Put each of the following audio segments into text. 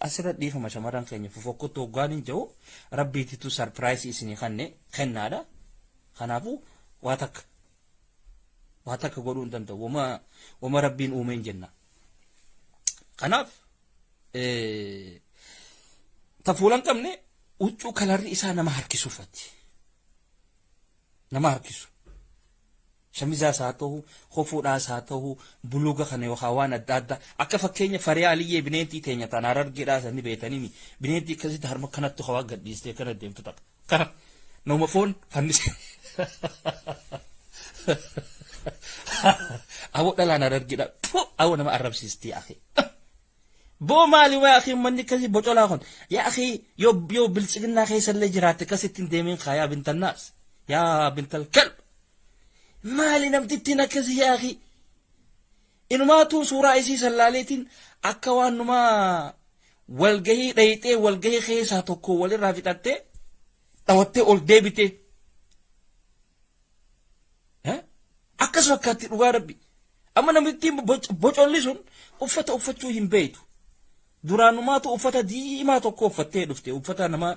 asirra dhiifama shamarran keenya fofokkottu hoggaan hin jiru rabbiititu sarpiraayisii isinii kennaadha. Kanaafuu waa takka godhuu hin danda'u wama rabbiin uumeen jenna. Kanaaf tafuulan qabne huccuu kalarri isaa nama harkisu uffatti. Nama harkisu. Shamizaas haa ta'u, kofuudhaas haa ta'u, buluuga kana yookaan waan adda addaa akka fakkeenya Fariya Aliyyee bineentii teenya tanaa argeedhaas ni beekanii bineentii akkasitti harma kanatti hawaa gadhiistee kana deemtu ta'a. Kana nama foon fannise. Awwa dhalaan argeedha. Awwa nama arrabsiistii akhi. Boo maali waa akhi manni kasi bocolaa kun. Yaa akhi yoo bilchiginaa keessallee jiraatte kasitti hin deemin kaayaa bintannaas. Yaa bintal kalb. Maali namtittiin akkasii yaa akhi. Inumaatu suuraa isii sallaaleetiin akka waan numaa walgahii dhayixee walgahii keessaa tokko walirraa fixattee dhawattee ol deebitee. Akkas fakkaatti dhugaa rabbi. Amma namittiin bocolli sun uffata uffachuu hin beektu. Duraanumaatu uffata diimaa tokko uffattee dhufte uffata nama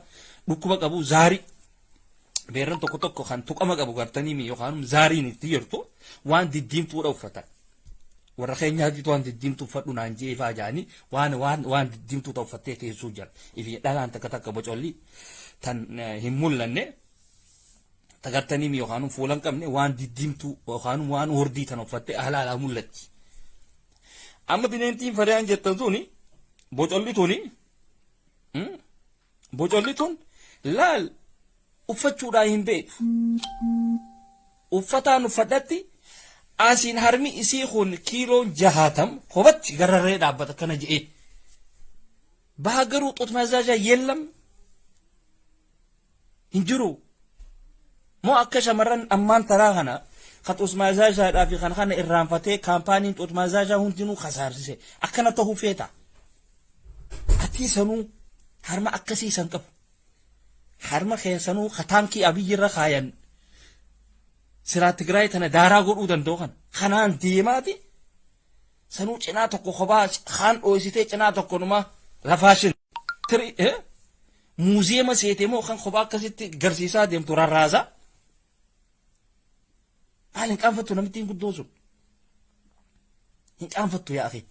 dhukkuba qabu zaarii. Beeran tokko kan tuqama qabu gartanii yookaan zaariin itti jirtu waan diddiimtuudha uffata. Warra keenyaatiitu waan diddiimtuu uffadhu naan jeefaa jaanii waan diddiimtuudha uffattee keessuu jira. Ifi dhalaan takka bocolli tan hin mul'anne tagartanii yookaan fuulan qabne waan diddiimtuu yookaan waan hordii tan uffattee alaalaa mul'atti. Amma bineentiin Fariyaan jettan suni bocolli tun laal uffachuudhaan hin beeku. Uffataan uffadhatti asiin harmi isii kun kiiloon 60 hobatti gararree dhaabbata kana je'ee. Baha garuu xutmaazaajaa yeellam hin jiru. Moo akka shamarran ammaan taraa kana xutmaazaajaa fi kana irraanfatee kaampaaniin xutmaazaajaa hundinuu kasaarsise akkana ta'uu feeta. Ati sanuu harma akkasii san qabu. Harma keessanuu kataankii abiyyirra kaayan siraa Tigraay tana daaraa godhuu danda'u kanaan deemaati sanuu cinaa tokko kophaa kaan dhoositee cinaa tokko numa lafaashin muuziyeema seetee moo kan kophaa akkasitti garsiisaa deemtu rarraasaa maal hin qaanfattu namittiin guddoo sun hin qaanfattu yaa akhi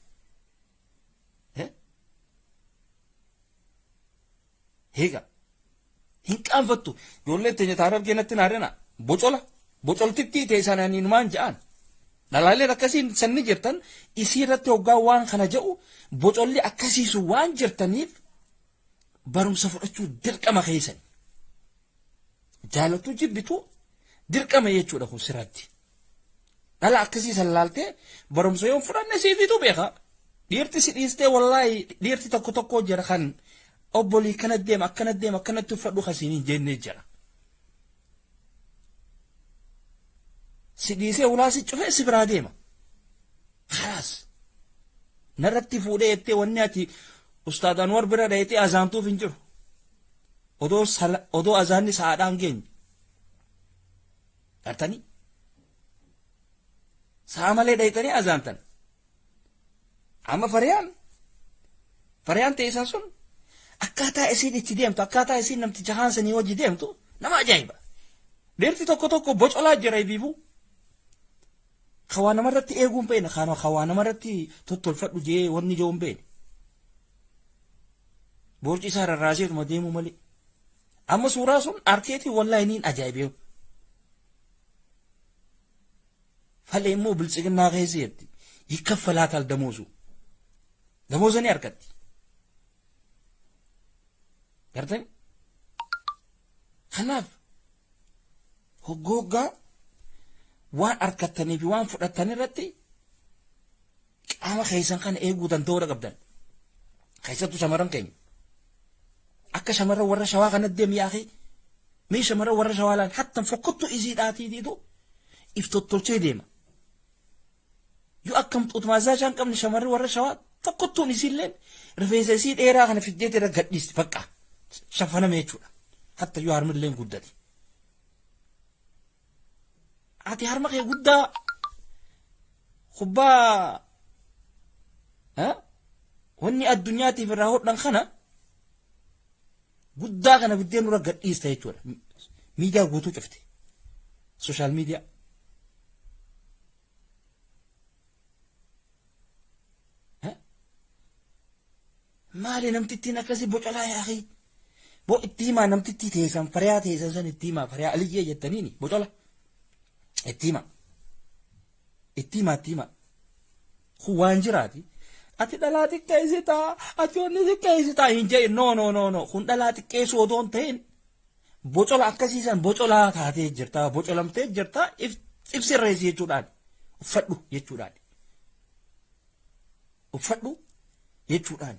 heega hin qaanfattu ijoollee teenya taarab keenatti naarena bocoltitti ta'e sananii numaan ja'an dhalaaleen akkasiin sanni jirtan isii irratti hoggaa waan kana jedhu bocolli akkasiisu waan jirtaniif barumsa fudhachuu dirqama keessan jaalattu jibbitu dirqama jechuudha kun sirratti dhala akkasii sallaaltee barumsa yoo fudhanne siifitu beeka dhiirti si dhiistee wallaahi dhiirti tokko jira kan obbolii kana deema akkanatti uffadhu kasiin jennee jira. Si dhiisee ulaa si cufee si biraa deema. Khalaas. Narratti fuudhee jettee wanni ati Ustaad Anwar bira dhayitee azaantuuf hin jiru. Odoo azaanni sa'aadhaan geenye. Gartanii? Sa'a malee dhayitanii azaantan. Amma Fariyaan teessaa sun akkaataa isiin itti deemtu akkaataa isiin namticha haansanii hojii deemtu nama ajaa'iba. Deerti tokko bocolaa jira ibiifu. Khawaa namarratti eeguun beena khawaa namarratti tottolfadhu jee wanni joon beene. Boorci isaa rarraaseetuma deemuu malee. Amma suuraa sun arkeetii wallaahi niin ajaa'ibeewu. Falee immoo bilchiginnaa keessatti yikkaffalaatal damoozu. Damooza ni argatti. Gartani? Kanaaf hoggoggaa waan argattanii fi waan fudhattan irratti qaama keessan kana eeguu danda'uudha qabdan. Keessattuu shamarran keenya. Akka shamarran warra shawaa kanatti deemi yaa akhi. Mee shamarran warra shawaa laan hattan fokkottu isii dhaatiitiitu if tottolchee deema. Yoo akkam xutmaazaajaan qabne shamarran warra shawaa fokkottuun isiilleen rifeensa isii dheeraa kana fiddeetii irra gadhiisti bakka. Shafaname jechuudha. Hatta yoo harmilleen guddate. Ati harma kee guddaa kubbaa wanni addunyaatiif irraa hodhan kana guddaa kana biddeen nurra gadhiista jechuudha. Miidiyaa guutuu cufte. Sooshaal miidiyaa. Maali namtittiin akkasii bocolaa yaaqii. Bo itti himaa namtitti teessan Fariyaa teessan san itti himaa Fariyaa Aliyyee jettaniini bocola. Itti himaa. Itti himaa. Kun waan jiraati. Ati dhalaa xiqqeessitaa, ati onni xiqqeessitaa hin jedhe no. Kun dhalaa xiqqeessuu odoo hin ta'in bocola akkasiisan bocolaa taatee jirta, bocolamtee jirta, ibsirreessi jechuudhaan. Uffadhu jechuudhaan.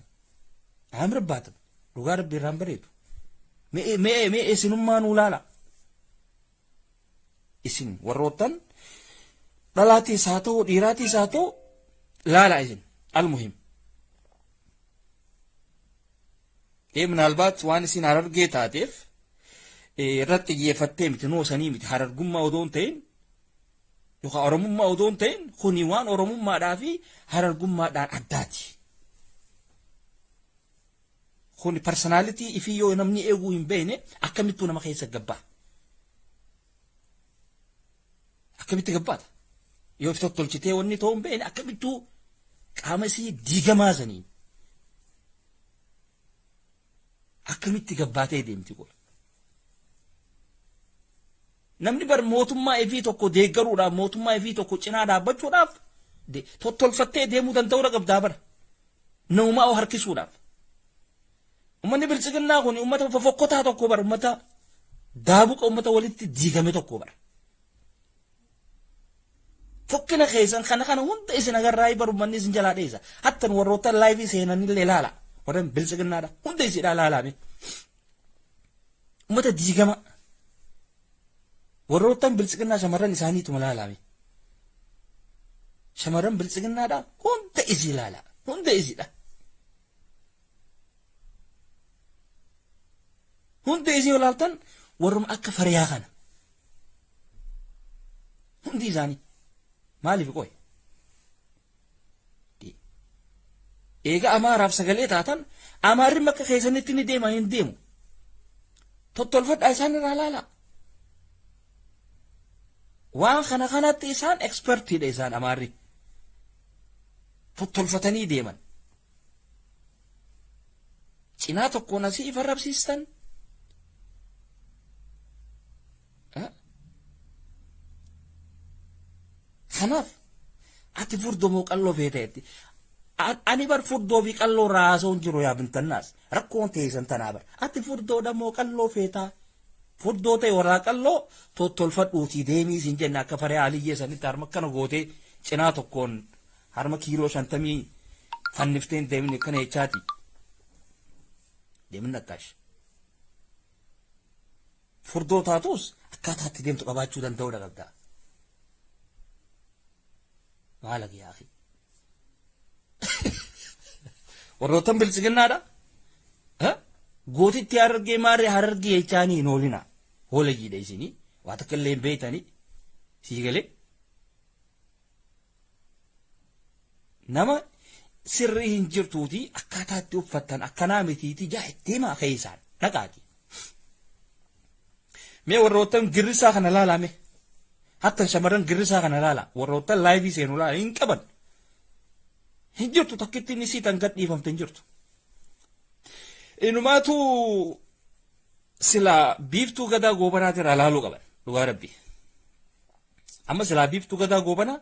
Aan barbaatan dhugaa rabbi irraan bareedu. Mee isinummaa nuu laala. Isin warroottan dhalaatiis haa ta'u dhiiraatiis haa ta'u laala isin. Almuhim. Minaalbaat waan isin harargee taateef irratti xiyyeeffattee miti noo sanii miti harargummaa odoo hin ta'in yookaan oromummaa odoo hin ta'in kuni waan oromummaadhaa fi harargummaadhaan addaati. Kuni personalitii ifii yoo namni eeguu hin beekne akkamittuu nama keessa gabbaa. Akkamitti gabbaata? Yoo of tolchitee wanni ta'uu hin beekne akkamittuu qaama isii diigamaa saniin akkamitti gabbaatee deemti kun. Namni bar mootummaa ifii tokko deeggaruudhaaf mootummaa ifii tokko cinaa dhaabbachuudhaaf tottolfattee deemuu danda'uudha qabdaa bara. Naumaa harkisuudhaaf. Uummanni bilchiginnaa kun uummata fofokkotaa tokko bara uummata daabuqa uummata walitti diigame tokko bara. Fokkina keessan kana hunda isin agarraa baru uummanni isin jalaa dheessa. Hattan warroota laayivii seenanillee laala. Warreen bilchiginnaadha. Hunda isidhaa laalame. Uummata diigama. Warroottan bilchiginnaa shamarran isaaniituma laalame. Shamarran bilchiginnaadha hunda isi laala. Hunda isidha. Hundi isii olaaltan warruma akka Fariyaa kana. Hundi isaanii maaliif qoy? Eega Amaaraaf sagalee taatan Amaarri makka keessanitti ni deema hin deemu. Tottolfadhaa isaan irraa laala. Waan kanatti isaan ekspertiidha isaan Amaarri. Tottolfatanii deeman. Cinaa tokkoon asii ifa rabsiistan. Kanaaf ati furdoo moo qalloo feeteetti. Ani bar furdoo fi qalloo raasoo hin jiru yaa bintannaas rakkoon teessan tanaa bar. Ati furdoodha moo qalloo feetaa. Furdoo ta'e warraa qalloo tottolfadhuutii deemii siin jenna akka Fariyaa Aliyyee sanitti harma akkana gootee cinaa tokkoon harma kiiloo 50 fannifteen deemni akkana jechaati. Deemin akkaash. Furdoo taatus akkaataatti deemtu qabaachuu danda'uudha qabdaa. Maala yaa akhi. Warroottan bilchiginnaadha. Gootitti harargee maarree harargee jechaanii hin oolina. Hoolayyiidha isinii. Waa takka illee hin beeytanii. Sii galee. Nama sirrii hin jirtuuti akkaataatti uffattan akkanaa mitiiti jaa'itti himaa keessaan dhaqaati. Mee warroottan girrisaa kana laalame. Hattan shamarran girrisaa kana laala. Warroottan laayivii seenuu laala hin qaban. Hin jirtu takkittiin isii tan gadhiifamte hin jirtu. Inumaatu silaa biiftuu gadaa goobanaatiin irraa laaluu qaban. Dhugaa rabbi. Amma silaa biiftuu gadaa goobanaa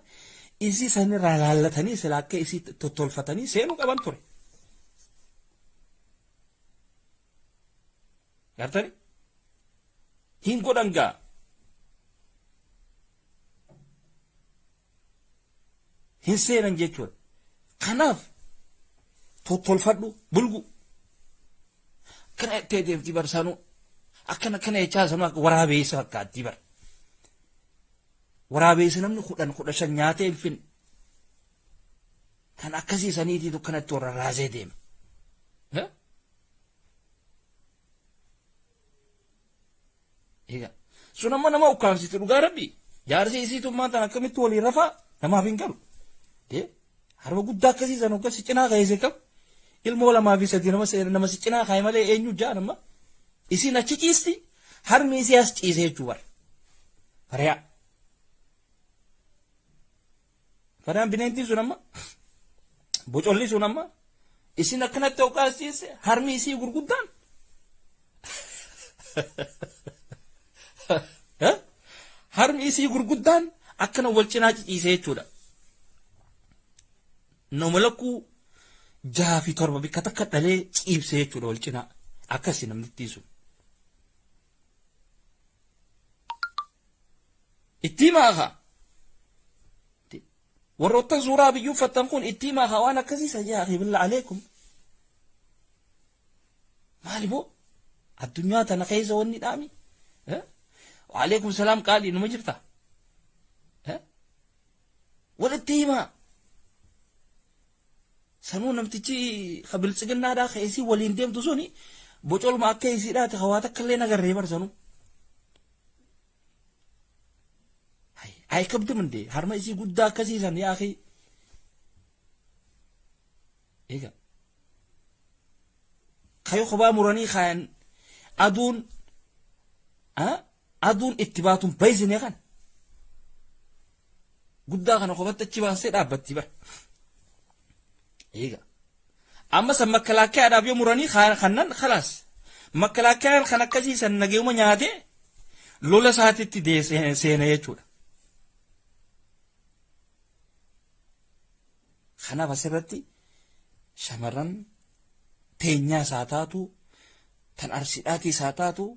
isii sanirraa laallatanii silaa akka isii tottolfatanii seenuu qaban ture. Gartani? Hin godhan gaa. Hin seenan jechuudha. Kanaaf tottolfadhu bulgu. Kana itti deemti barsaanuu akkana jechaa sanuu akka waraabeessa fakkaatti bar. Waraabeessa namni 15 nyaatee hin finne. Kan akkasii saniitiitu kanatti warra raasee deema. Egaa sun amma nama ukkaamsite dhugaa rabbi. Jaarsi isiitummaan tan akkamitti waliin rafaa namaaf hin galu. Harma guddaa akkasii san hoggas cinaa keessee qabu. ilmoo lamaa fi sadii nama si cinaa kaa'e malee eenyu jaan amma isin achi ciisti harmi isii as ciisee jechuu bara fariyaa fariyaan bineentii sun amma bocolli sun amma isin akkanatti oqaas ciise harmi isii gurguddaan harmi isii gurguddaan akkana wal cinaa ciisee jechuudha nama lakkuu 6 fi 7 bikka takka dhalee ciibsee jechuudha wal cinaa akkasi namni ittiisu itti maaha warroottan suuraa biyyuu fattan kun itti maaha waan akkasii sayyaa akhi billa aleekum maali boo addunyaa tana keessa wanni dhaami وعليكم السلام قال إنه ما جبتها ها ولا التيمة سنون نمتجي خبل سجلنا دا خيسي ولين ديم تسوني بوجول ما كيسي دا تخواتك كلنا قريبا سنو هاي كبد من دي هرما يسي قدا كسيسا يا أخي إيجا خيو خبا مراني خان أدون أدون اتباعهم بيزن يا خان قدا خان خبات اتباع سيد أبتي با إيجا أما سمكلاكي أنا بيو مراني خانن خلاص مكلاكي خانا كسيسا نجيو من يادي لولا ساعتي تدي سينا يجود خانا بسرتي شمران تينيا ساتاتو تن أرسيداتي ساتاتو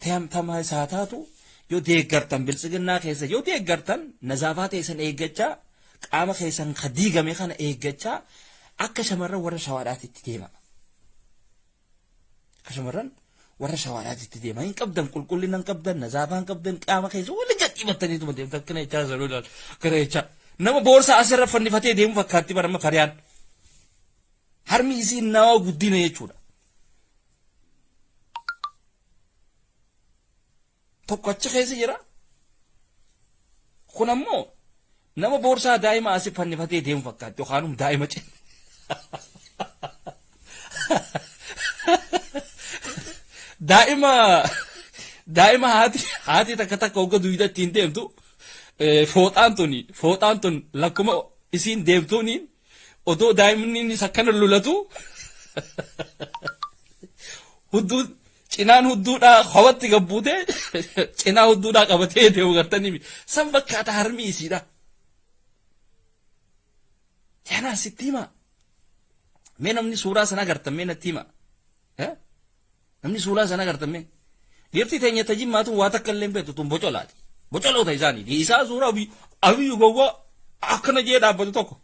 تما ساتاتو يو ديغرتن بلسغنا كيسا يو ديغرتن نزافات يسن ايغچا قام كيسن خديغا ميخان ايغچا اكا شمرن ورا شوارات تديما كشمرن ورا شوارات تديما ان قبدن قلقلن قبدن نزافان قبدن قام كيسا ولا جدي متني تو مدي تكني چا زرول كريچا نما بورسا اسر فني فتي ديم فكاتي برما فريان هرمي سي ناو غدينا يچودا tokko achi keessa jira kun ammoo nama boorsaa daa'ima asii fannifatee deemu fakkaatti yookaan daa'ima cina daa'ima haati takka hogga duyda ittiin deemtu fooxaan tun lakkuma isiin deemtuuniin odoo daa'imni akkana lulatu hudduu cinaan hudduudha hawatti gabbuute cinaa hudduudha qabatee deemu gartanii san bakkaata harmi isiidha yana sittima mee namni suuraa sana gartan mee natti hima namni suuraa sana gartan mee dhiirti teenya tajimmaatu waa takka illee beektu tun bocolaati bocoloota isaanii isaa suuraa abiyyu gowwaa akkana jee dhaabbatu tokko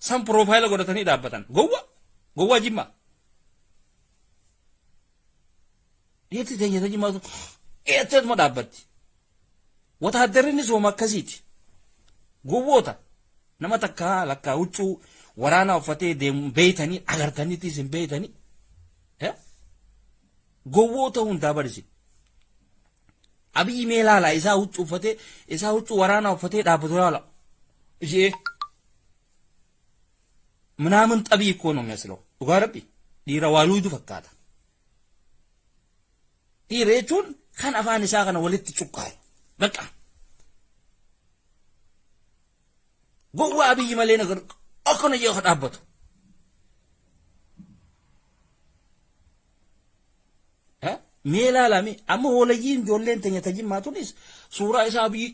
san piroofaayila godhatanii dhaabbatan gowwaa jimmaa dhiirti teenya tajimmaatu eettuma dhaabbatti wataaddarrini sooma akkasiiti gowwoota nama takka lakkaa huccuu waraanaa uffatee deemu beeytanii agartaniitis hin beeytanii gowwoota hundaa barisi abiyyi mee laala isaa huccuu waraanaa uffatee dhaabbatu laala ishee ምናምን ጠቢ እኮ ነው የሚመስለው ዱጋ ረቢ ዲራ ዋሉይዱ ፈካታ ዲሬቹን ከን አፋን ኢሳ ከነ ወልት ጩቃይ በቃ ጎዋ አብይ መሌ ነገር አከነ ይኸዳበቱ ሜላላሚ አሞ ወለይን ጆሌን ተኛ ተጅማቱንስ ሱራ ኢሳ አብይ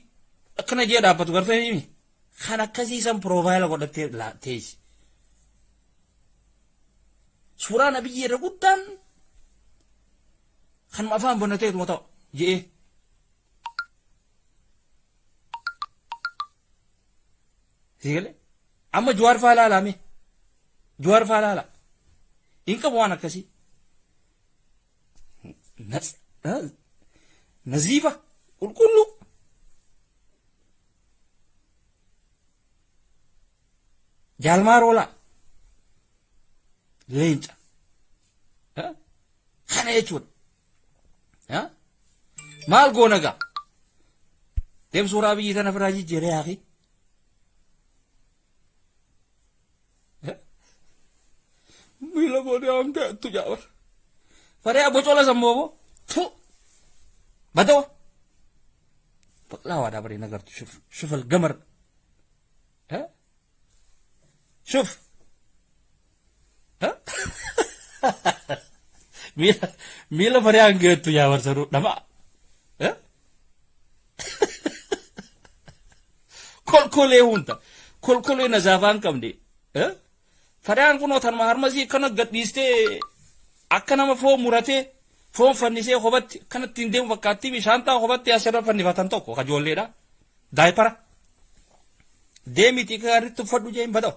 አከነ ይኸዳበቱ ገርፈኒ ከነ ከሲሰን ፕሮፋይል ጎደቴ ላቴስ ሱራ ነብይ ረጉዳን خن ما فهم بنتيت متى جي هيله اما جوار فالا لامي جوار فالا لا انك وانا كسي نزيفه كله جالمار ولا لينج ها خنا يچون ها مال غونغا ديم سورا بي تنفراجي جري اخي قولي أم تجاور فريا بوشولا سموه تو بدو لا وادا بري نقرت شوف القمر ها شوف ها ميلا فريا قلت تجاور سرو نما ها كل هونتا كل نزافان كم دي ها فريا كنو تن مهرمزي كنا قد نيستي أكنا ما فو مراتي فون فنيسي خوبت كانت تندم وقتي بشانتا خوبت ياسر فنيفتان توكو خجول ليدا دايبرا ديمي تيكاري تفدو جايم بدو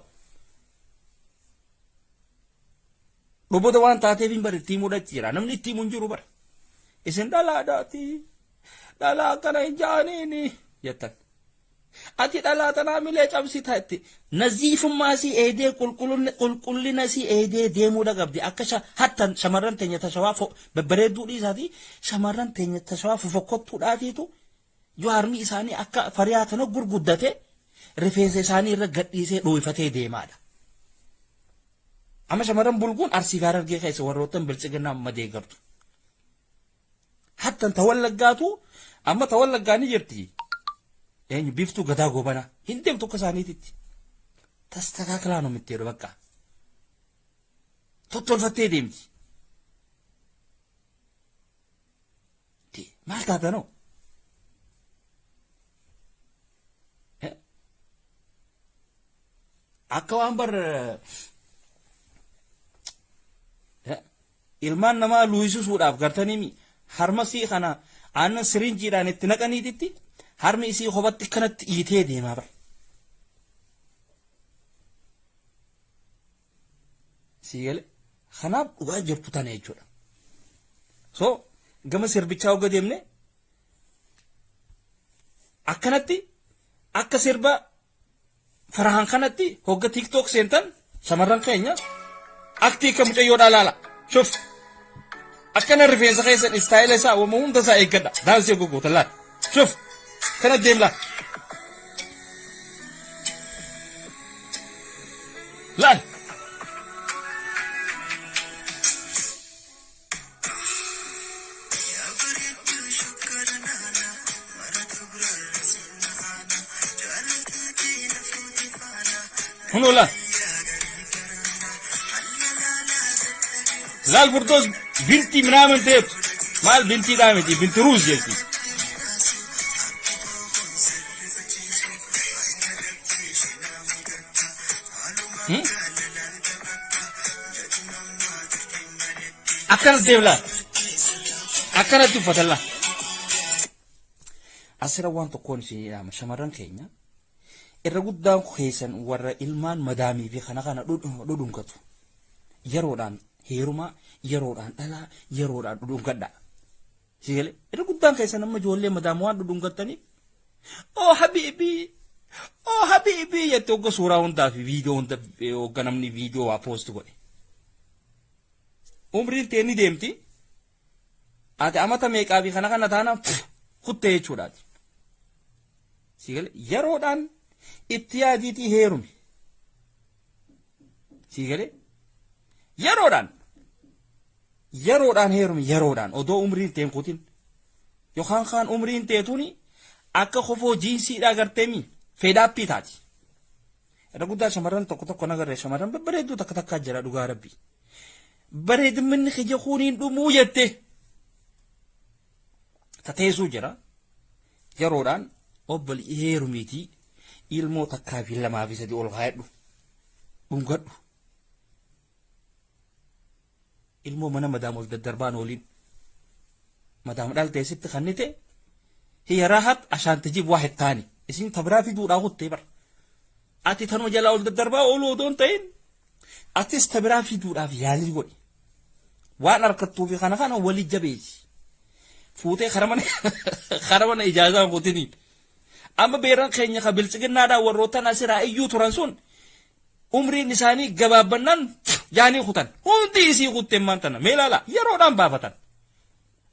روبودا وان تاتي بين بر تيمو دا تيرا نمني تيمو نجرو بر اسن دالا داتي دالا كنا جاني ني يتن ati dhalata naamilee cabsitaatti naziifummaasii eedee qulqullinasii eedee deemuudha qabdi akka hattan shamarran teenya tashawaa babbareedduu dhiisaati shamarran teenya tashawaa fofokkottuudhaatiitu yoo harmi isaanii akka fariyaa tana gurguddate rifeensa isaanii irra gadhiisee dhooyfatee deemaadha. Amma shamarran bulguun arsii gaara argee keessa warroottan bilchiginaa amma deeggartu. Hattan tawallaggaatu amma tawallaggaa ni jirti. يعني بيفتو غدا غوبانا هندم تو كسانيتي تستكاكلانو متيرو بقى توتول فتي ديمتي تي مالتا دانو اكوان بر ilmaan namaa luuyisuudhaaf gartanii harmasii kana aannan sirinjiidhaan itti naqaniititti harmi isii hobatti kanatti iitee deemaa bara. Siigale kanaaf dhugaa jirtu tana jechuudha. So gama sirbichaa hogga deemne akkanatti akka sirba farahan kanatti hogga TikTok seentan shamarran keenya aktii akka mucayyoodhaa laala. Shuf akkana rifeensa keessan istaayila isaa uuma hunda isaa eeggadha. Daansii gogoota laala. Shuf kana deem laala. Laala. هنو لا لا الفردوس بنتي منامن تيب مال بنتي دامتي بنت روز جلتي أكنت ديبلا أكنت تفتلا أسرع وان تكون شيء ما شمرن كينيا الرجودان خيسن ورا إلمان مدامي في خنا دودون كتو يرودان هيروما يرودان ألا يرودان دودون كدا سيغلي الرجودان خيسن أما جولي مداموان دودون كتاني أو حبيبي يتوقع صورة هوندا في فيديو هوندا وكنامني فيديو وابوست كوني عمري تاني ديمتي أتى أما تميك أبي خنا تانا خدته يشودات سيغلي يرودان ittiyaajiitii heerumi siigale yeroodhaan heerumi yeroodhaan odoo umriin teen kutin yookaan kaan umriin teetuni akka kofoo jiinsiidhaa garteemi feedaappii taati irra guddaa shamarran tokko nagarree shamarran babbareedduu takka jira dhugaa rabbi bareedinni kiyya kuuniin dhumuu jette tateessuu jira yeroodhaan obbali heerumiitii ilmoo takkaa fi lamaa fi sadii ol kaayadhu dhungadhu ilmoo mana madaam ol daddarbaan ooliin madaam dhalteessitti kannite hiya raahat ashaan tajib waa hettaani isin tabraa fiduudhaa kuttee bar ati tanuma jalaa ol daddarbaa ooluu odoon ta'in atis tabraa fiduudhaaf yaalii godhi waan harkattuu fi kana walii jabeesi fuutee karamana ijaazaan kutiniin amma beeran keenya ka bilchiginnaadhaa warroottan asiraa iyyuu turan sun umriin isaanii gabaabbannan jaanii kutan hundi isii kutten maantana meelaala yeroodhaan baafatan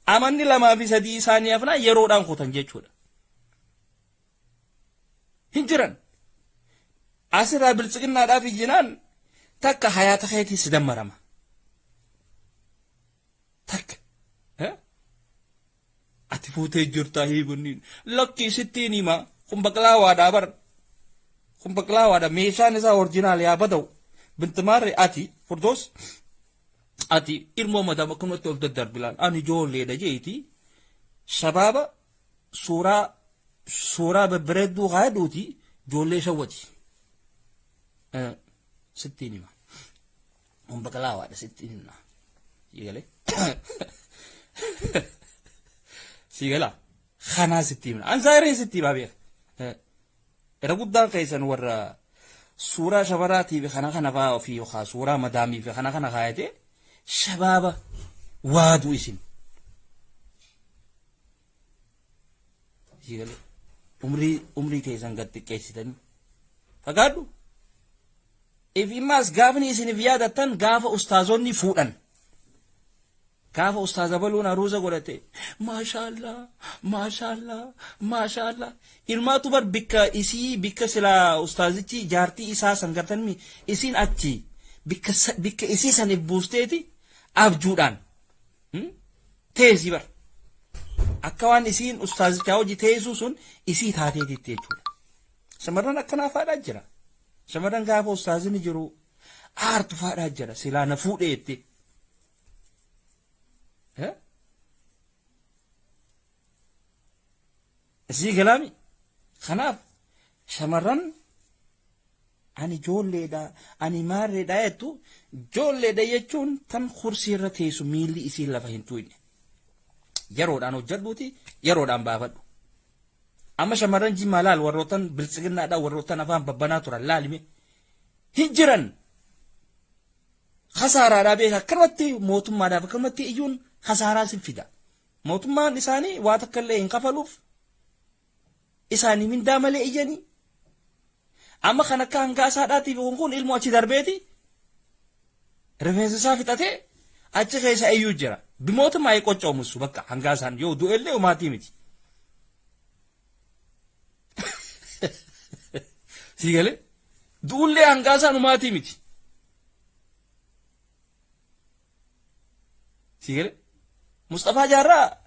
amanni lamaa fi sadii isaanii hafnaa yeroodhaan kutan jechuudha hin jiran asiraa bilchiginnaadhaaf ijjinaan takka hayaata keetii si dammarama fuutee jirtaa hiibunniin lakkii sittiin hima kun baqlaawaadhaa bar kun baqlaawaadha meeshaan isaa orjinaal yaa bada'u bintimaarre ati furdoos ati ilmoo madaa akkanumatti of daddarbilaan ani ijoolleedha jeeti shabaaba suuraa babbareedduu haadhuuti ijoollee shawwati sittiin hima kun baqlaawaadha sittiin hima siigalee sigala khana sittimna an zaire sittima be era guddaan kaysan warra sura shabarati bi khana ba fi kha sura madami fi khana khayate shababa wadu isin sigala umri kaysan gatti kaysitan fagadu ifimas gafni isin viyadatan gafa ustazonni fudan كاف أستاذ بلون أروزة قلته ما شاء الله ما شاء الله ما شاء الله إلما تبر بك سلا أستاذتي جارتي إسا سنغرتن مي إسين أتي بك إسي سنبوستيتي أبجودان تيزي بر أكوان إسين أستاذ جاوجي تيزو سن إسي تاتي تيجول سمرنا أكنا فادا جرا سمرنا كاف أستاذ نجرو آرت فادا جرا سلا نفود إيتي ها زي كلامي خناف شمرن أني جول ليدا أني مار ليدا يتو جول ليدا يجون تن خرسي رتيسو ميلي إسي لفهنتوين يرود أنو جدوتي يرود أن بافدو أما شمرن جي مالال وروتن بلسجنا دا وروتن أفهم ببناتورا لالمي هجرن خسارة رابيها كرمتي موتم مادا فكرمتي إيون خسارة سلفدا موتما لساني واتكلي انقفلوف إساني من دامل إيجاني أما خانا كان قاسا داتي بونكون إلمو أتي دربيتي رفيز سافتاتي أتي خيسا أيو جرا بموتما يكوچو مسو بكا هنقاسان يو دو إلي وما تيمتي سيغالي دو إلي هنقاسان وما تيمتي سيغالي مصطفى جارا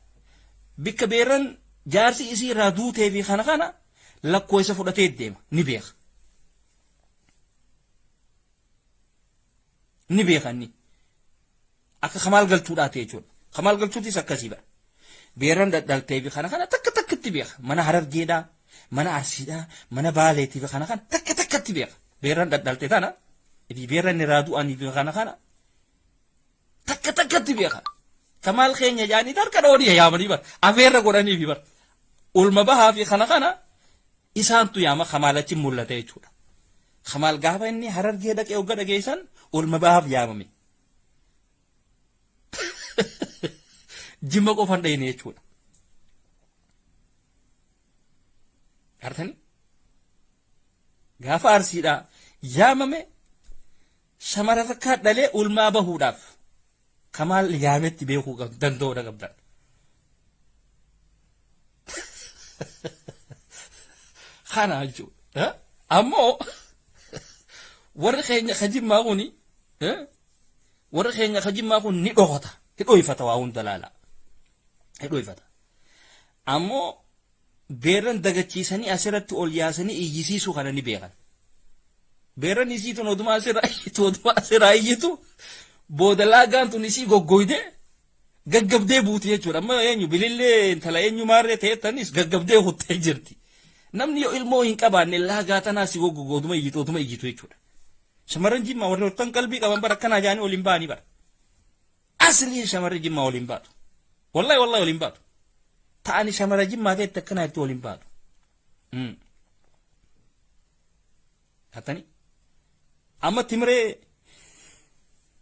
بك بيرن جارسي إسي رادو تيفي خانا لكو إسا فردتي الديم نبيخ أني أكا خمال قلتو داتي جون خمال قلتو تي سكسي با بيرن دال تيفي خانا تك تبيخ منا حرر جيدا منا عرسيدا منا بالي تيفي خانا تك تبيخ بيرن دال تيتانا إذي بيرن رادو أني في خانا تك تبيخ كمال خينيا جاني دار كدوري يا مري بر افير غوراني في بر والمبها في خنا إسانتو ياما خمالتي مولتي چودا خمال غابا اني حرر جيدك او غدا جيسان والمبها في يامامي جيمكو فاندي ني چودا عرفتني غافا ارسيدا يامامي شمرتك دله والمبها هوداف كمال يامت بيخو دندو دا قبدان خانا جو ها امو ورخينيا خجيم ماغوني ها ورخينيا خجيم ماغون ني دوختا هدوي فتا واون دلالا هدوي فتا امو بيرن دغچيسني اسرت اولياسني ايجيسيسو خانا ني بيغان بيرن يسيتو نودما اسرا يتو بودلاغان تونسي غوغويده غغبدي بوتي يچور اما ينيو بليله انتلا ينيو ماري تيتانيس غغبدي هوتي جرتي نمني يو علمو هنقبان لاغاتنا سي غوغودما يجيتو يچور شمرنجي ما ورتن قلبي كبان بركنا جاني اولمباني بار اصلي شمرنجي ما اولمبات والله اولمبات تاني شمرنجي ما تكنا تو اولمبات هتاني اما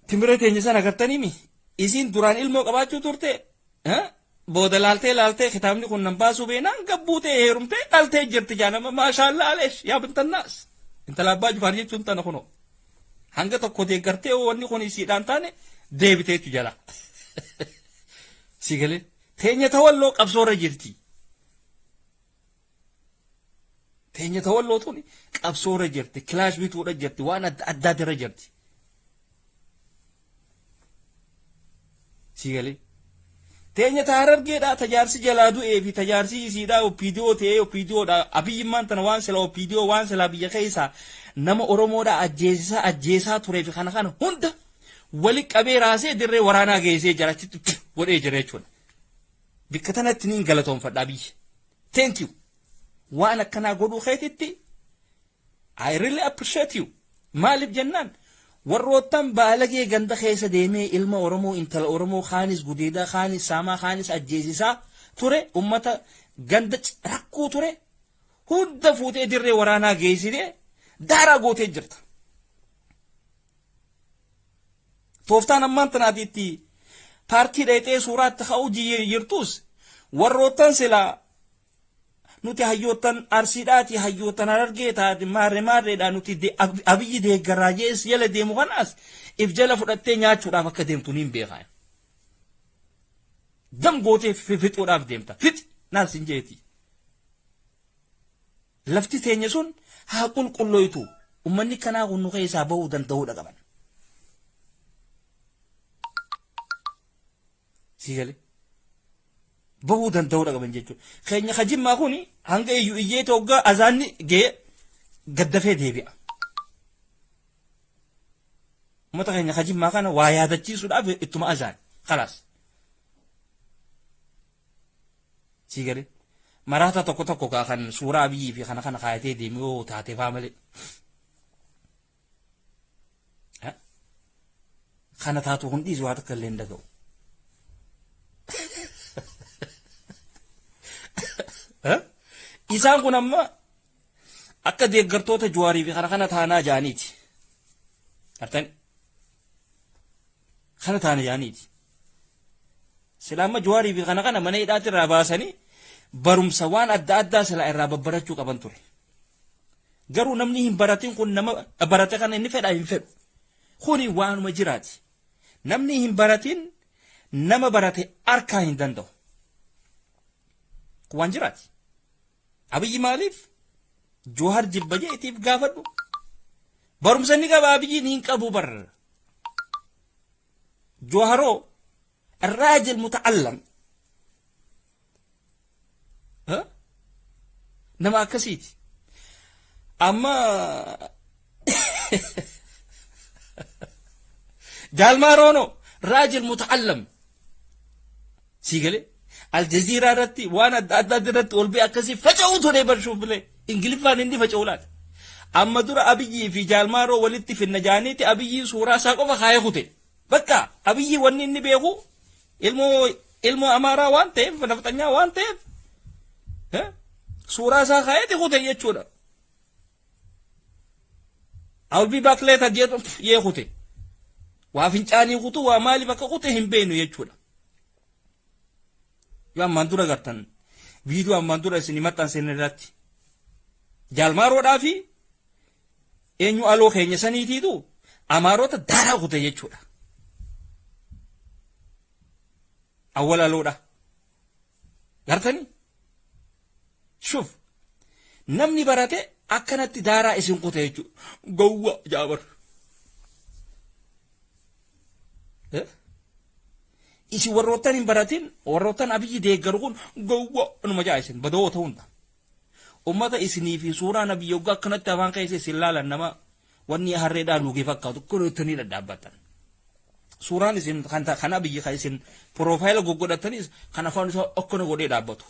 تمرة تنجسان أكتني مي إسين دوران علمو قباچو تورته ها بود لالته ختامني كون نمباسو بينا قبوته هيرمته لالته جرت جانا ما شاء الله عليش يا بنت الناس انت لاباج فارجي تنتا نخونو هنگا تو كودي کرتے او وني كوني سيدان تاني ديبته تجلا سيگلي تينيا تولو قبصوره جرتي تينيا تولو توني قبصوره جرتي كلاش بيتو رجرتي وانا اداد رجرتي سيغالي teenya taarargeedha tajaarsi jalaa du'ee fi tajaarsi isiidha opiidiyoo ta'ee opiidiyoodha abiyyimmaan tana waan sila opiidiyoo waan sila biyya keessa nama oromoodha ajjeesaa turee fi kana hunda wali qabee raasee dirree waraanaa geessee jarachitti godhee jira jechuudha. Bikka tanatti niin galatoonfadhaa biyya. Thank you. Waan akkanaa godhuu keetitti I really appreciate you. Maaliif jennaan warroottan baalagee ganda keessa deemee ilma Oromoo intala Oromoo khaanis gudeedaa khaanis saamaa khaanis ajjeesisaa ture ummata ganda rakkoo ture hunda fuutee dirree waraanaa geessitee daaraa gootee jirta. Tooftaan ammaan tanaatiitti paartii dheetee suuraatti ka'uu jirtus warroottan silaa nuti hayyootan arsiidhaati hayyootan harargee taati maarreedhaa nuti abiyyi deeggaraa jees jala deemu kanaas if jala fudhattee nyaachuudhaaf akka deemtu niin beekaa. Dam gootee fixuudhaaf deemta. Fixi naas hin jeeti. Lafti teenya sun haa qulqullooytu ummanni kanaa kunnu keessaa bahuu danda'uudha qaban. Sigalee. Bahuu danda'uudha qaban jechuudha. Keenya hajimmaa kuni hanga iyyuu iyyee toggaa azaanni ga'e gaddafee deebi'a. Uummata keenya hajimmaa kana waa yaadachiisuudhaaf ittuma azaan. Khalaas. Sigalee. Maraata tokko kan suuraa biyyii fi kana kaayatee deemee yoo taatee faa malee. Kana taatu hundis waa takka illee hin dhaga'u. Isaan kun amma akka deeggartoota Juwaarii fi kana taanaa jaaniiti. Artani kana taana jaaniiti. Sila amma Juwaarii fi kana mana hidhaatti irraa baasanii barumsa waan adda addaa sila irraa babbarachuu qaban ture. Garuu namni hin baratin kun nama barate kana inni fedhaa hin fedhu. Kuni waanuma jiraati. Namni hin baratin nama barate harkaa hin danda'u. Waan jiraati. Abiyyi maaliif Johaar jibba jeetiif gaafadhu. Barumsa ni qaba abiyyiin hin qabu bar. Joharoo الراجل متعلم. ها نما كسيتي اما جال مارونو راجل متعلم سيقلي الجزيرة رتي وانا دادرت والبي اكسي فجأوتو نيبر شوف بلي انجلفان اندي فجأولات اما دور ابيي في جال مارو ولدتي في النجانيتي ابيي سورا ساقو فخايخوتي بكا ابيي وني اني بيغو ilmo amaaraa waan ta'eef nafxanyaa waan ta'eef suuraa isaa kaayate kute jechuudha. I'll be back later jedhu yee kute. Waa fincaanii kutu waa maaliif akka kute hin beenu jechuudha. Yoo ammaan dura gartan viidiyoo ammaan dura isin maxxansan irratti jaalmaaroodhaa fi eenyu aloo keenya saniitiitu amaarota daaraa kute jechuudha. أولا لودا قرتني شوف نمني براتي أكنت دارا اسم قتيجو قوة جابر إيش وروتان براتين وروتان أبي ديجرون قوة أنا مجايسن بدو توندا أمتا إسني في سورة نبي يوغا كنت تبان كيسي سلالا نما واني هردا نوغي فكاو كل تنين الدابتان suuraan isin kana biyyi kan isin profaayila goggodhatanis kan afaan isaa akkana godhee dhaabbatu.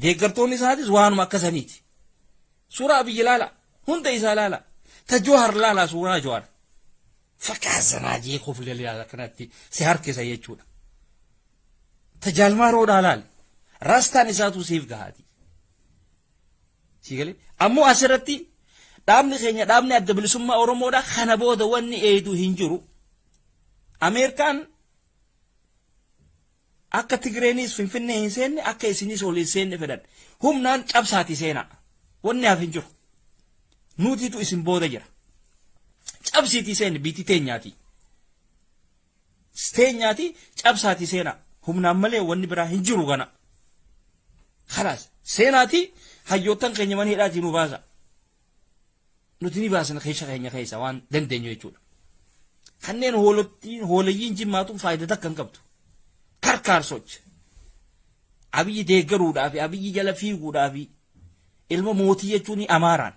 Deeggartoonni isaatis waanuma akkasaniiti. Suuraa biyyi laala hunda isaa laala ta Johaar laala suuraa Johaar. Fakkaazanaa jee koflee laala kanatti si harkisa jechuudha. Ta jaalmaaroodhaa laala raastaan isaatu siif gahaati. Siigalee ammoo asirratti dhaabni keenya dhaabni adda bilisummaa Oromoodha kana booda wanni eedu hin jiru. Ameerikaan akka Tigreenis Finfinnee hin seenne akka isinis ol hin seenne fedhan humnaan cabsaati seenaa wanni haaf hin jiru. Nuutitu isin booda jira. Cabsiiti seenne biitti teenyaati. Teenyaati cabsaati seenaa humnaan malee wanni biraa hin jiru gana. Khalaas seenaati hayyootan keenya mana hidhaatii nu baasa. Nuti ni baasna keenya keessa waan dandeenyu jechuudha. Kanneen hoolottiin hoolayyiin jimmaatuun faayidaa takka hin qabdu. kaarsoch abiyyi deeggaruudhaaf abiyyi jala fiiguudhaaf ilma mootii jechuun Amaaraan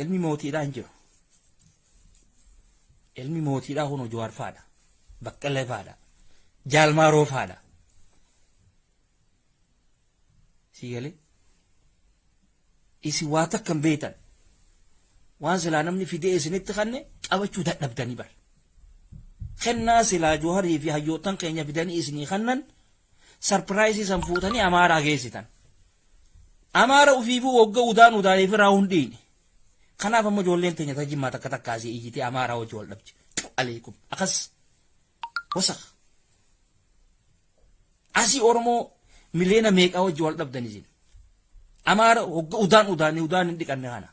ilmi mootiidhaan jiru ilmi mootiidhaa huno Jawaar faadha Baqqalee faadha Jaalmaaroo faadha sigalee isi waa takkan beetan waan silaa namni fidee isinitti kanne qabachuu dadhabdanii bar kennaa silaa Jawaarii fi hayyootan keenya fidanii isinii kannan sarpiraayisii san fuutanii Amaaraa geessitan Amaara ufiifuu wagga udaaniif irraa hundiini kanaaf amma ijoolleen teenya tajjimmaa takka takkaasii iyyitee Amaaraa wajji wal dhabdi aleekum akas wasaq asii Oromoo miliyoona meeqaa wajji wal dhabdan isin Amaara wagga udaan hin dhiqanne kana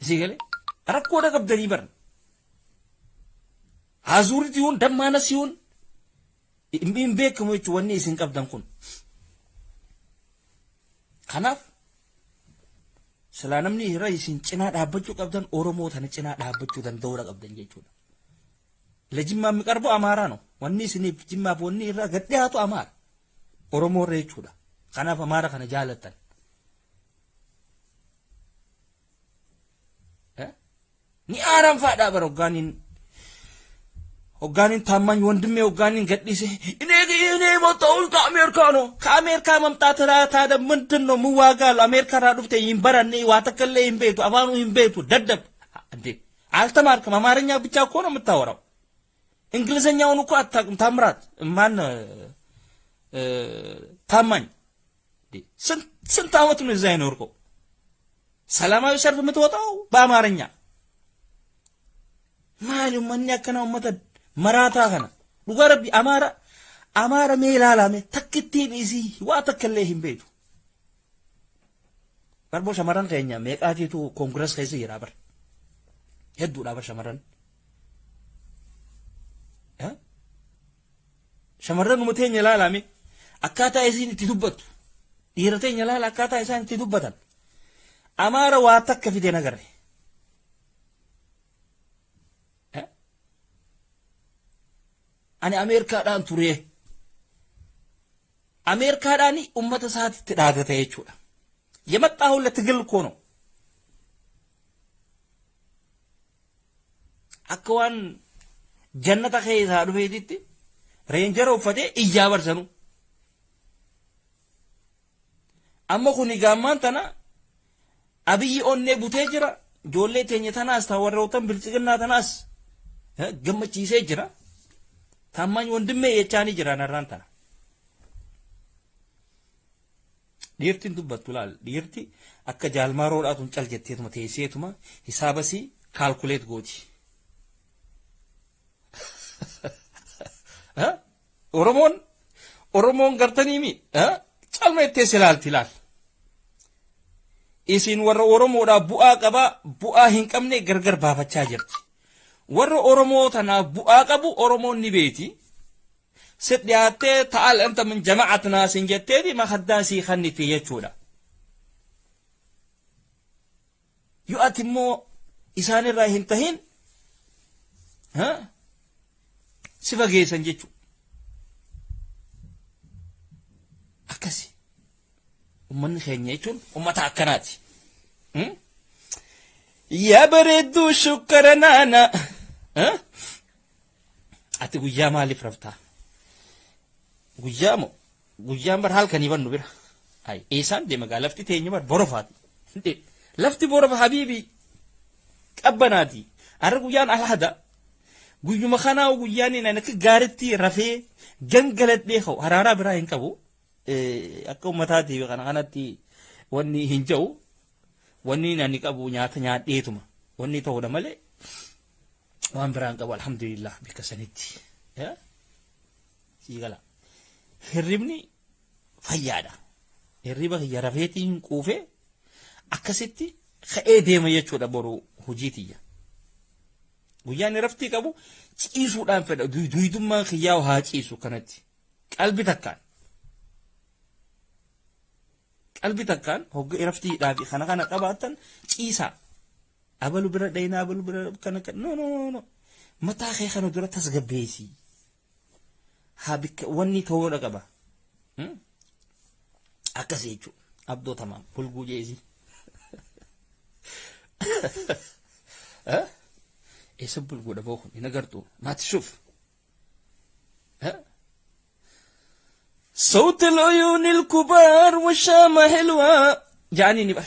isii galee rakkoo dhaqabdanii baran hazuuritiiwwan dammaanasiiwwan hin beekamu jechuun wanni isin qabdan kun kanaaf silaa namni irra isin cinaa dhaabbachuu qabdan Oromoo tana cinaa dhaabbachuu danda'uudha qabdan jechuudha. Lejimmaa mi qarbu Amaaraano wanni isiniif jimmaaf wanni irraa gad dhiyaatu Amaara Oromoo irra jechuudha. Kanaaf Amaara kana jaalattan. Ni aaran faadhaa bara hoggaanin taamman wandimee hoggaanin gadhiise እኔ መጣሁት ከአሜሪካ መምጣት ታዲያ ምንድን ነው ምዋጋሉ አሜሪካ ራዱፍተ ይንበረን ዋተከለ ይንቤቱ አባኑ ይንቤቱ ደደብ እንዴ አልተማርክም አማርኛ ብቻ እኮ ነው የምታወራው እንግሊዘኛውን እኮ አታውቅም ታምራት ማን ታማኝ ስንት ዓመት ነው እዛ ይኖርከው ሰላማዊ ሰልፍ የምትወጣው በአማርኛ ማሉ ማን ያከናው መተድ መራታ ከነ ዱጋረቢ Amaara meelaalame takkittiin isii waa takkallee hin beetu. Barboo shamarran keenya meeqaatiitu koongirees keessa jira bar. Hedduudha bar shamarran. Shamarran numa teenya ilaalame akkaataa isiin itti dubbattu. Dhiira teenya ilaala akkaataa isaan itti dubbatan. Amaara waa takka fidee nagarre. Ani Ameerikaadhaan turee. Ameerikaadhaani ummata isaatitti dhaadate jechuudha. Yemattaa hullatti gilkoo no. Akka waan jannata keessaa dhufeetitti reenjara uffatee iyyaa barsanu. Amma kuni gaammaan tana abiyyi onnee butee jira. Ijoollee teenya tanaas ta'u warrootan bilchiginnaa tanaas gammachiisee jira. Taammaan wandimee jechaanii jira narraan tana. Dhiirtiin dubbattu laal dhiirti akka jaalmaaroodhaatuun cal jetteetuma teesseetuma hisaabasii kaalkuleet gooti. Oromoon gartaniimi calma ittees ilaalti laal. Isin warra Oromoodhaaf bu'aa qabaa bu'aa hin qabne gargar baafachaa jirti. Warra Oromoo tanaaf bu'aa qabu Oromoon ni beeti. Sidhiyaattee ta'al anta min jama'atnaa sin jetteeti makaddaa sii kanniti jechuudha. Yoo ati immoo isaanirraa hin tahin si fageessan jechuudha. Akkasi ummanni keenya jechuun ummata akkanaati. Yaa bareedduu shukkara naana ati guyyaa maaliif raftaa? Guyyaan bar halkanii bannu bira. Ay eesaan deema gaa lafti teenya bar borofaati. Lafti borofa habiibi qabbanaati. Arra guyyaan alhada guyyuma kanaa guyyaan inni akka gaaritti rafee gangaladhee ka'u haraaraa biraa hin qabu. Akka uummataati kana kanatti wanni hin ja'u wanni inni qabu nyaata nyaadheetuma wanni ta'uudha malee waan biraan qabu alhamdulillah bika sanitti. Siigala. Hirribni fayyaadha. Hirriba kiyya rafeetiin quufee akkasitti ka'ee deema jechuudha boru hojiitiyya. Guyyaan raftii qabu ciisuudhaan fedha duydummaan kiyyaa haa ciisu kanatti qalbi takkaan. qalbii takkaan hogga iraftiidhaa fi kana qabaatan ciisaa. Abalu bira dhayna abalu bira kana no mataa kee kana dura tasgabbeessi. Habika wanni ta'uu qaba. Akkas jechuudha. Abdoo tamaam bulguu jeesi. Eessa bulguudha bookun hin agartu naati shuf. صوت العيون الكبار والشامة حلوة جاني نبقى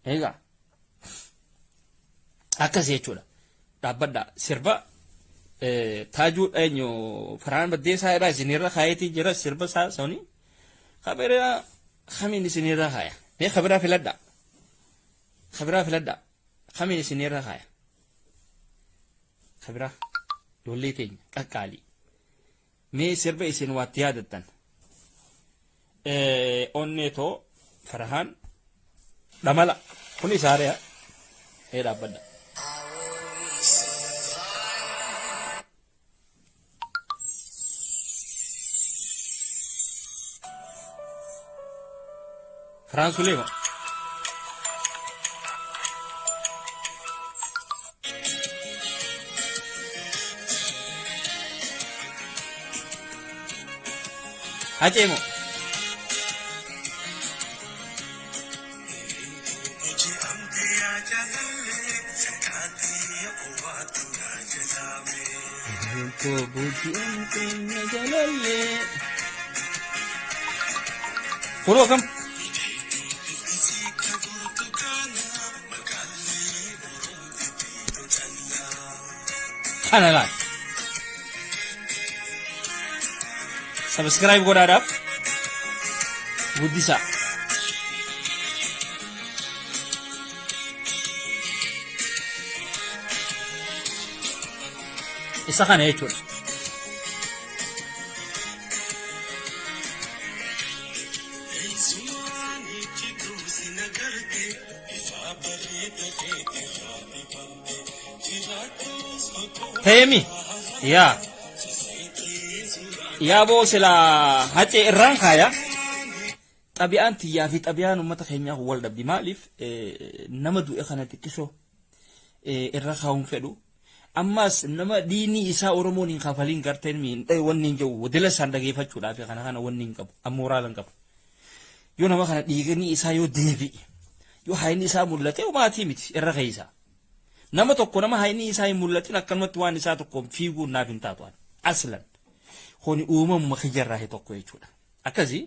ايغا akkas jechuudha dhaabbadha sirba taajuu eenyu faraan baddeessaa irraa isinirra kaayetii jira sirba isaa soni kabira kamiin isinirra kaaya mee kabira filadha kamiin isinirra kaaya kabira ijoollee teenya qaqqaalii mee sirba isin waatti yaadattan onneetoo farahaan dhamala kun isaariya dhaabbadha Fransulema. Hacemo. Puro kam. Kanala. Subscribe godhaadhaaf guddisa. Isa kana jechuudha. Temi, ya boo sila hace irraan kaya xabi'aan tiyyaa fi xabi'aan uummata keenyaa wal dhabdi maaliif nama du'e kana xiqqisoo irra kaa'uun fedhu ammas nama diinii isaa oromoon hin kafaliin garteen miin wanni hin jiru wadila isaan dhageeffachuudhaaf kana wanni hin qabu ammooraala hin qabu yoo nama kana dhiiganii isaa yoo deebi'e yoo hayni isaa mul'ate maatii miti irra keeysaa nama tokko nama hayni isaa hin mul'atin akkanumatti waan isaa tokkoon fiiguun naaf hin taatu aslan kuni uumamuma kiyyarraa tokko jechuudha akkasii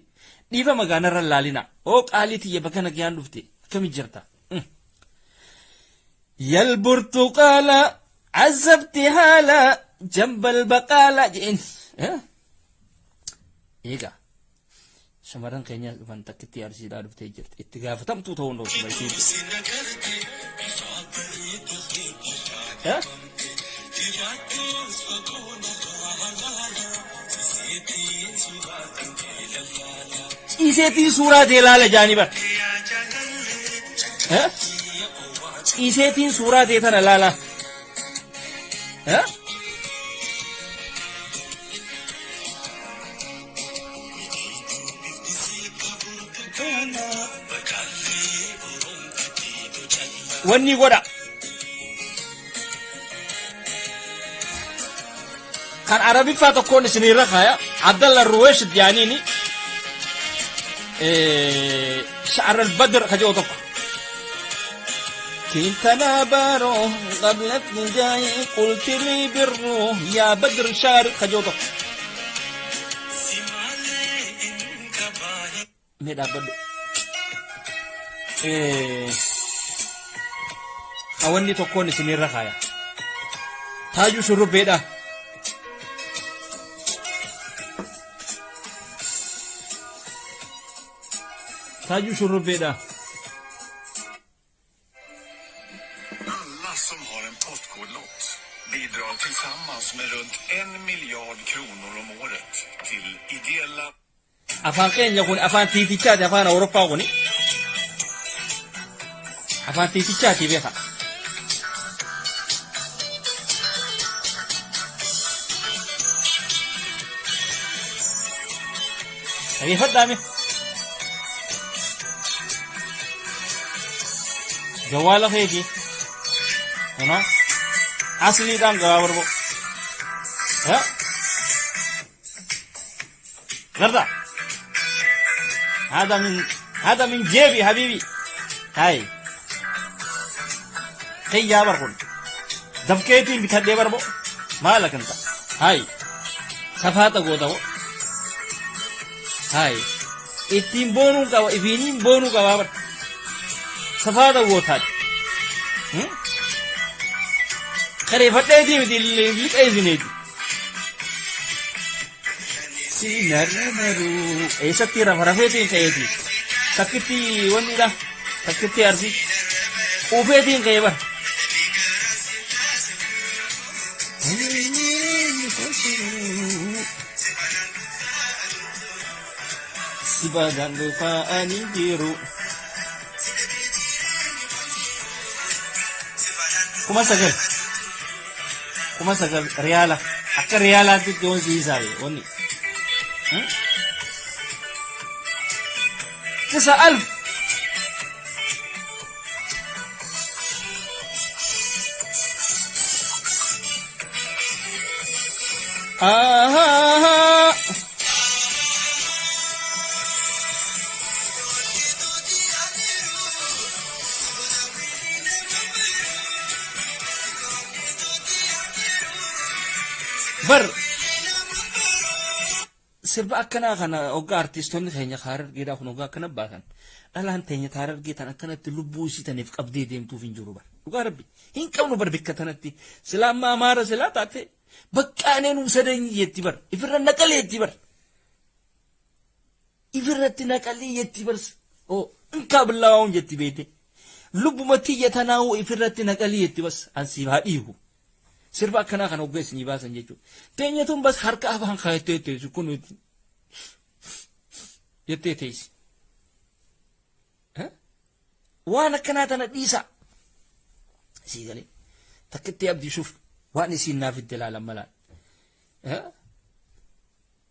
dhiiba magaanarra laalina oo qaalii tiyya bakka nagayaan dhufte akkami jirta yal burtuqaala عذبتي هالا جنب البقالة جين إيجا شمران كينيا فان تكتي أرسي دار بتيجر اتقاف تم توتون روس بيسيب إيسيتين سورة دلالة جانبا إيسيتين سورة ديتنا لالا wanni goda kan arabi fa tokkoon isinirra kaya Abdallah Ruwaysh Diyanini شعر البدر خجوتك كنت نابارو قبل ابتدائي قلت لي بالروح يا بدر شارق خجوتك ميدا بدو أولي تكون سنين رخايا تاجو شروع بيدا تاجو شروع بيدا Som har en postkodlott bidrar tillsammans med runt 1 miljard kronor om året till ideella... Afan Kenya kun afan titichati afan Europa kuni afan titichati beka dhaggeeffadhaame jawwaala keeti kana asliidhaan gabaa barbo garda هذا من جيبي حبيبي هاي خيا برقون دفكيتين بتهدي بربو مالك انت هاي صفاتا قوتا هاي اتين بونو كوا افينين بونو كوا بر صفاتا قوتا خريفة دي بدي لك اي زنيدي سينرمرو اي ستيرا فرافيتين كايتي تكتي وندا تكتي ارسي وفيتين كايبر Sibagan lupa ani biru. Kuma sagal riala. Akka riala titti on si sabe onni. Tisa alf. bar sirba akkana kana ogga artistonni keenya khaarar geeda kun ogga akkana baakan dhalaan teenya taarar geetan akkanatti lubbuu isitaniif qabdee deemtuuf hin jiru bar dhugaa rabbi hin qabnu bar bikka tanatti silaa amma amaara silaa taate baqqaaneen usadan yetti bar ifirra naqalee yetti bar ifirratti naqalee yetti bar o inka billaawun yetti beete lubbumatti yatanaawu ifirratti naqalee yetti bas ansi haadhiihu sirba akkana kana oggees ni baasan jechuudha. Teenyatuun bas harka afaan kaayattee teessu kun jettee teessi. Waan akkanaa tana dhiisa. Sii galee takkitti abdiisuuf waan isiin naaf itti ilaalan malaan.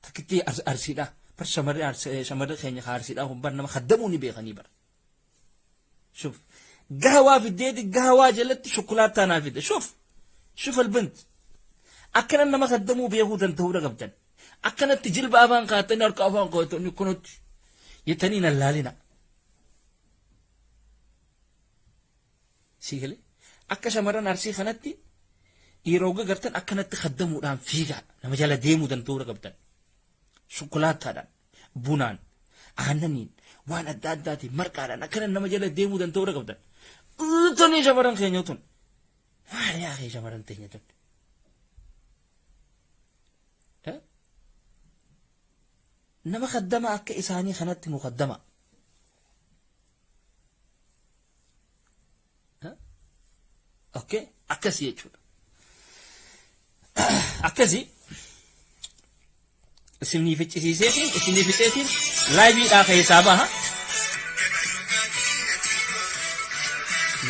Takkitti arsiidhaa. Bar shamarree keenya arsiidhaa kun bar nama haddamuu ni beekanii bar. Shuf gahaa fiddeeti gahaa jalatti shokkolaataa naaf fidde. Shuf. شوف البنت أكنا نما خدموا بيهودا تهودا قبضن أكنا تجلب أفان قاتني أرك أفان قاتني كنت يتنين اللالنا سيقلي أكا شمران أرسي خانتي يروغا قرتن أكنا تخدموا دام فيغا نما جالا ديمو دان تهودا قبضن شوكولات هذا بونان آنانين وانا داداتي مركاران أكنا نما جالا ديمو دان تهودا قبضن توني شمران خينيوتون ما يا أخي جمران تيجي نما خدمة أك إساني خنات مقدمة أوكي أكسي يجوا أكسي سني في تيسيتين سني في تيسين لا يبي آخر حسابها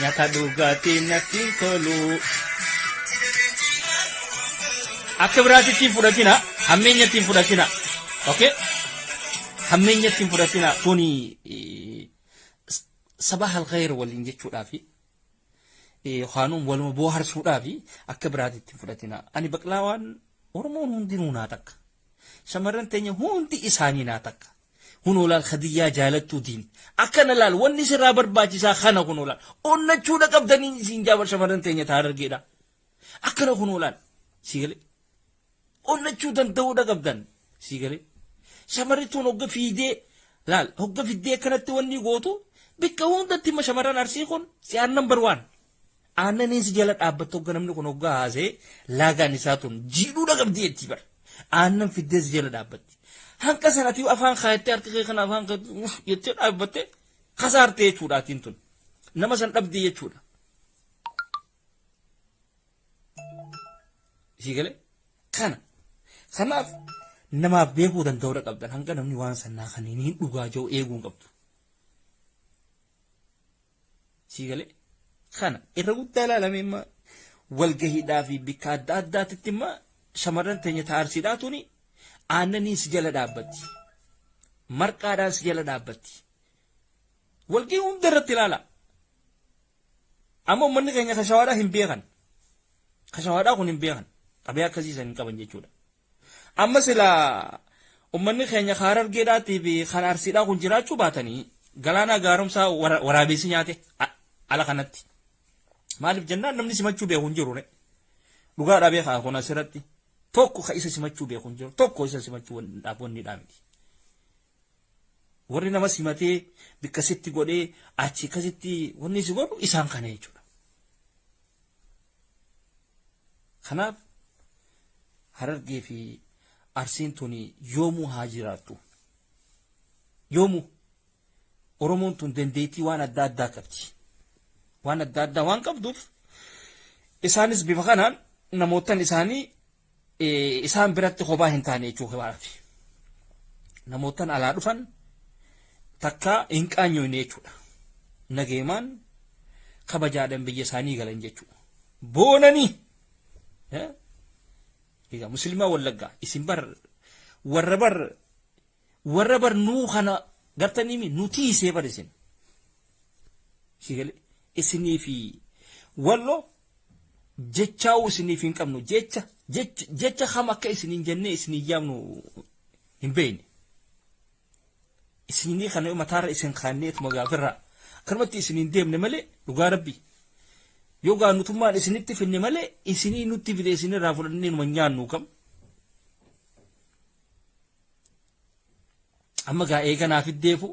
nyata dugatin natin tolu akka berarti tim fudhatina hammenya tim fudhatina oke hammenya tim fudhatina tuni sabah al khair walin jechuudha fi khanum wal mubohar suudha fi akka berarti tim fudhatina ani baklawan ormoon hundinuu naatak shamarran teenya hundi isaanii naatak hunolal khadiyya jaalattu diin akkana laal wanni sirraa barbaachisaa kana hunolal onnachuudha qabdanii isin jaabar shamarran teenya taarargeedha akkana hunolal sigale onnachuu danda'uudha qabdan sigale shamarri tun hogga fiidee laal hogga fiidee kanatti wanni gootu bikka hundatti ma shamarran arsii kun si aan number 1 aananiin si jala dhaabbattu hogga namni kun hogga haasee laagaan isaa tun jiidhuudha qabdii jetti bar aannan fiidee si jala dhaabbatti hanka sanati afaan khaayatti arti kana afaan yette dhaabatte khasaarte jechuudha tintun nama san dhabdi jechuudha sigale kanaaf namaaf beekuu danda'uudha qabdan hanga namni waan sannaa kanneen hin dhugaa jiru eeguun qabdu sigale kana irra guddaa ilaalamee imma walgahiidhaa fi bikka adda addaatitti imma shamarran teenya taarsiidhaa tuni aananii si jala dhaabbatti marqaadhaan si jala dhaabbatti walgii hunda irratti ilaala amma ummanni keenya kashawaadhaa hin beekan kashawaadhaa kun hin beekan xabiyaa akkasiisan hin qaban jechuudha amma sila ummanni keenya Harargeedhaatii fi kan Arsiidhaa kun jiraachuu baatanii galaana gaaromsaa waraabessi nyaate ala kanatti maaliif jennaan namni simachuu beeku hin jiru dhugaadhaa beekaa kun asirratti tokko ka isa simachuu beeku hin jiru tokko isa simachuu dhaabonni dhaamiti warri nama simatee bikkasitti godhee achi kasitti wanni si godhu isaan kana jechuudha kanaaf Harargee fi Arsiin tuni yoomuu haa jiraattu yoomuu Oromoon tun dandeettii waan adda addaa qabdi waan adda addaa waan qabduuf isaanis bifa kanaan namootan isaanii isaan biratti kophaa hin taane jechuudha namootan alaa dhufan takka hin qaanyoone jechuudha nageemaan kabajaadhaan biyya isaanii galan jechuudha boonanii egaa muslimaa wallaggaa isin bar warra bar nuu kana gartanii nuti isee bar isin shigale isinii fi wallo jechaa'uu isiniif hin qabnu jecha ham akka isiniin jennee isinii yaamnu hin beekne isinii kana mataarra isin kaanneetuma gaafirraa akkanumatti isiniin deemne malee dhugaa rabbii yoo gaanutummaan isinitti finne malee isinii nutti fide isinirraa fudhannee numa nyaannu kam amma gaa eeganaaf iddeefu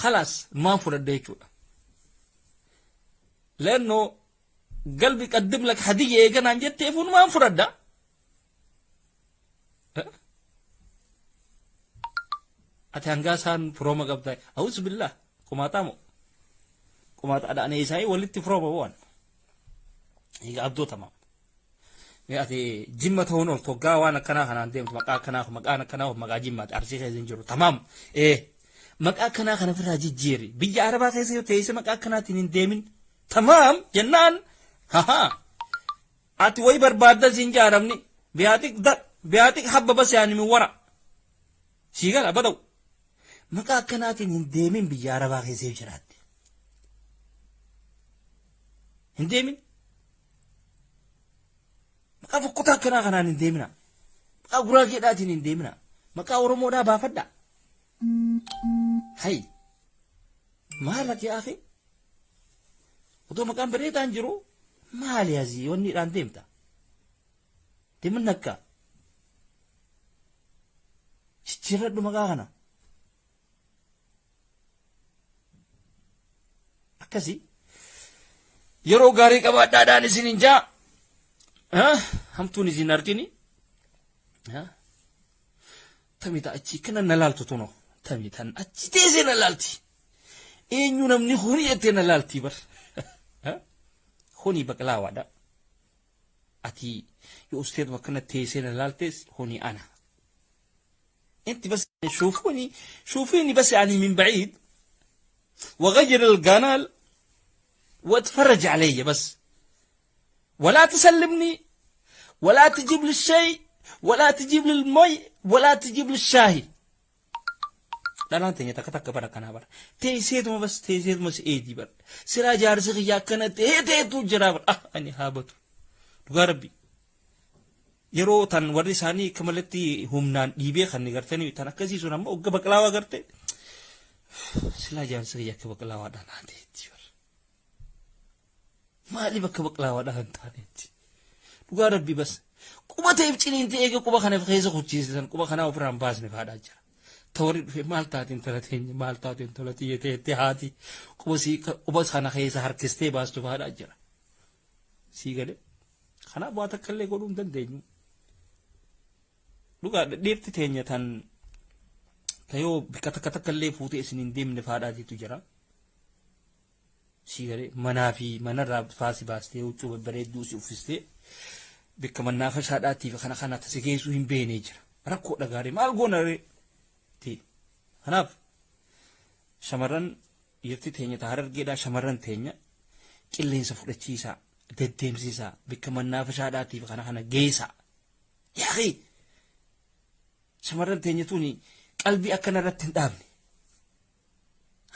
khalaas maan fudhadha jechuudha leennoo qalbi qaddim lak hadiyya eeganaan jetteefu maan fudhadha ati hangaa isaan firooma qabdaa awusu billah kumaataa moo kumaata adhaanee isaanii walitti firooma waan egaa abdoo tamaam ati jimma ta'uun ol toggaa waan akkanaa kanaan deemtu maqaan akkanaa maqaa jimmaati Arsii keessa hin jiru tamaam maqaa akkanaa kana ofirraa jijjiiri biyya Arabaa keessa yoo teessee maqaa akkanaatiin hin deemin tamaam jennaan ati way barbaadda siin jaaramni biyaatik habba bas yaani min wara siigala badaw maqaa akkanaatiin hin deemin biyya Arabaa keessa jiraatti hin deemin maqaa fokkotaa akkanaa kanaan hin deemina maqaa Guraageedhaatiin hin deemina maqaa Oromoodhaa baafadha hay maal ati akhi otoo maqaan bareedaan jiru maali azii wanniidhaan deemta deemin nakka jijjiirradhu maqaa kana akkasii yeroo gaarii qabaadhaadhaan isin hin jaa hamtuun isin argini tamita achi kana na laaltu tuno tamitan achi teessee na laalti eenyu namni horii ettee na laalti bar honii baqlaawaadha ati yoo usteet wakkana teessee na laaltees honii ana انت بس شوفيني بس يعني من بعيد وغير القنال واتفرج علي بس ولا تسلمني ولا تجيب لي الشيء ولا تجيب لي المي ولا تجيب لي الشاي لا انت تك برا كنا بر تيسيت ما بس تيسيت مس ايدي بر سرا جارس يا كنت تو جرابر اني هابط غربي yeroo tan warri isaanii kamalatti humnaan dhiibee kan gartanii tan akkasiisu nama ogga baqlaawaa garte silaa jaarsa yakka baqlaawaadhaan haateetti maali bakka baqlaawaadhaan taaneetti dhugaa rabbi bas quba ta'eef ciniinti eege quba kanaaf keessa kuchiisisan quba kanaaf ofirraan baasne faadhaa jira tawari dhufe maal taateen talateenya maal taateen talatiyye teettee haati quba kana keessa harkistee baastu faadhaa jira sii gale kanaaf waa takka illee godhuu hin dandeenyu dhugaa dheefti teenya tan tayoo bikka takka illee fuutee isin hin deemne faadhaatiitu jira sii gale manaa fi manarraa faasi baastee huccuu babbareedduu si uffistee bikka mannaa fashaadhaatiif kana tasi geessuu hin beeknee jira rakkoodha gaarii maal goona ti kanaaf shamarran dhiirti teenya ta Harargeedhaa shamarran teenya qilleensa fudhachiisaa deddeemsisaa bikka mannaa fashaadhaatiif kana geessaa yaaqii shamarran teenya tuni qalbii akkana irratti hin dhaabne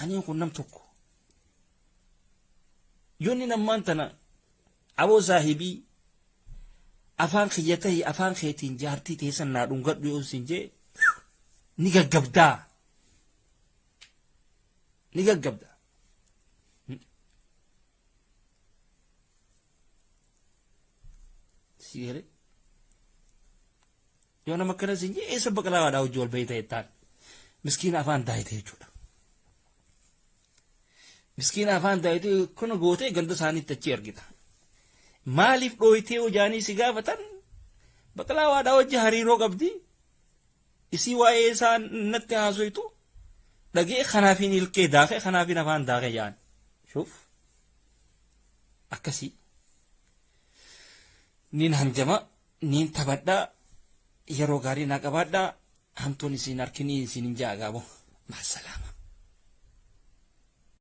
ani kun nam tokko yoonni nammaan tana aboo saahibii afaan kiyyatahi afaan keetiin jaartii teessan naa dhungadhu yoo sin jee ni gaggabdaa ni gaggabda sigere yoo nama akkana sin jee eessa baqalaawaadhaa hojii wal bayita jettaan miskiina afaan daayite jechuudha miskiina afaan daayite kuna gootee ganda isaaniitti achi argita maaliif dhooyitee hojaanii si gaafatan baqalaawaadhaa hojii hariiroo qabdi isii waa'ee isaan natti haasoytu dhagee kanaafin ilkee daake kanaafin afaan daake jaan shuf akkasii nin hanjama nin taphadhaa yeroo gaarii naa qabaadhaa hamtuun isin harkinii isin hin jaagaabo maasalaam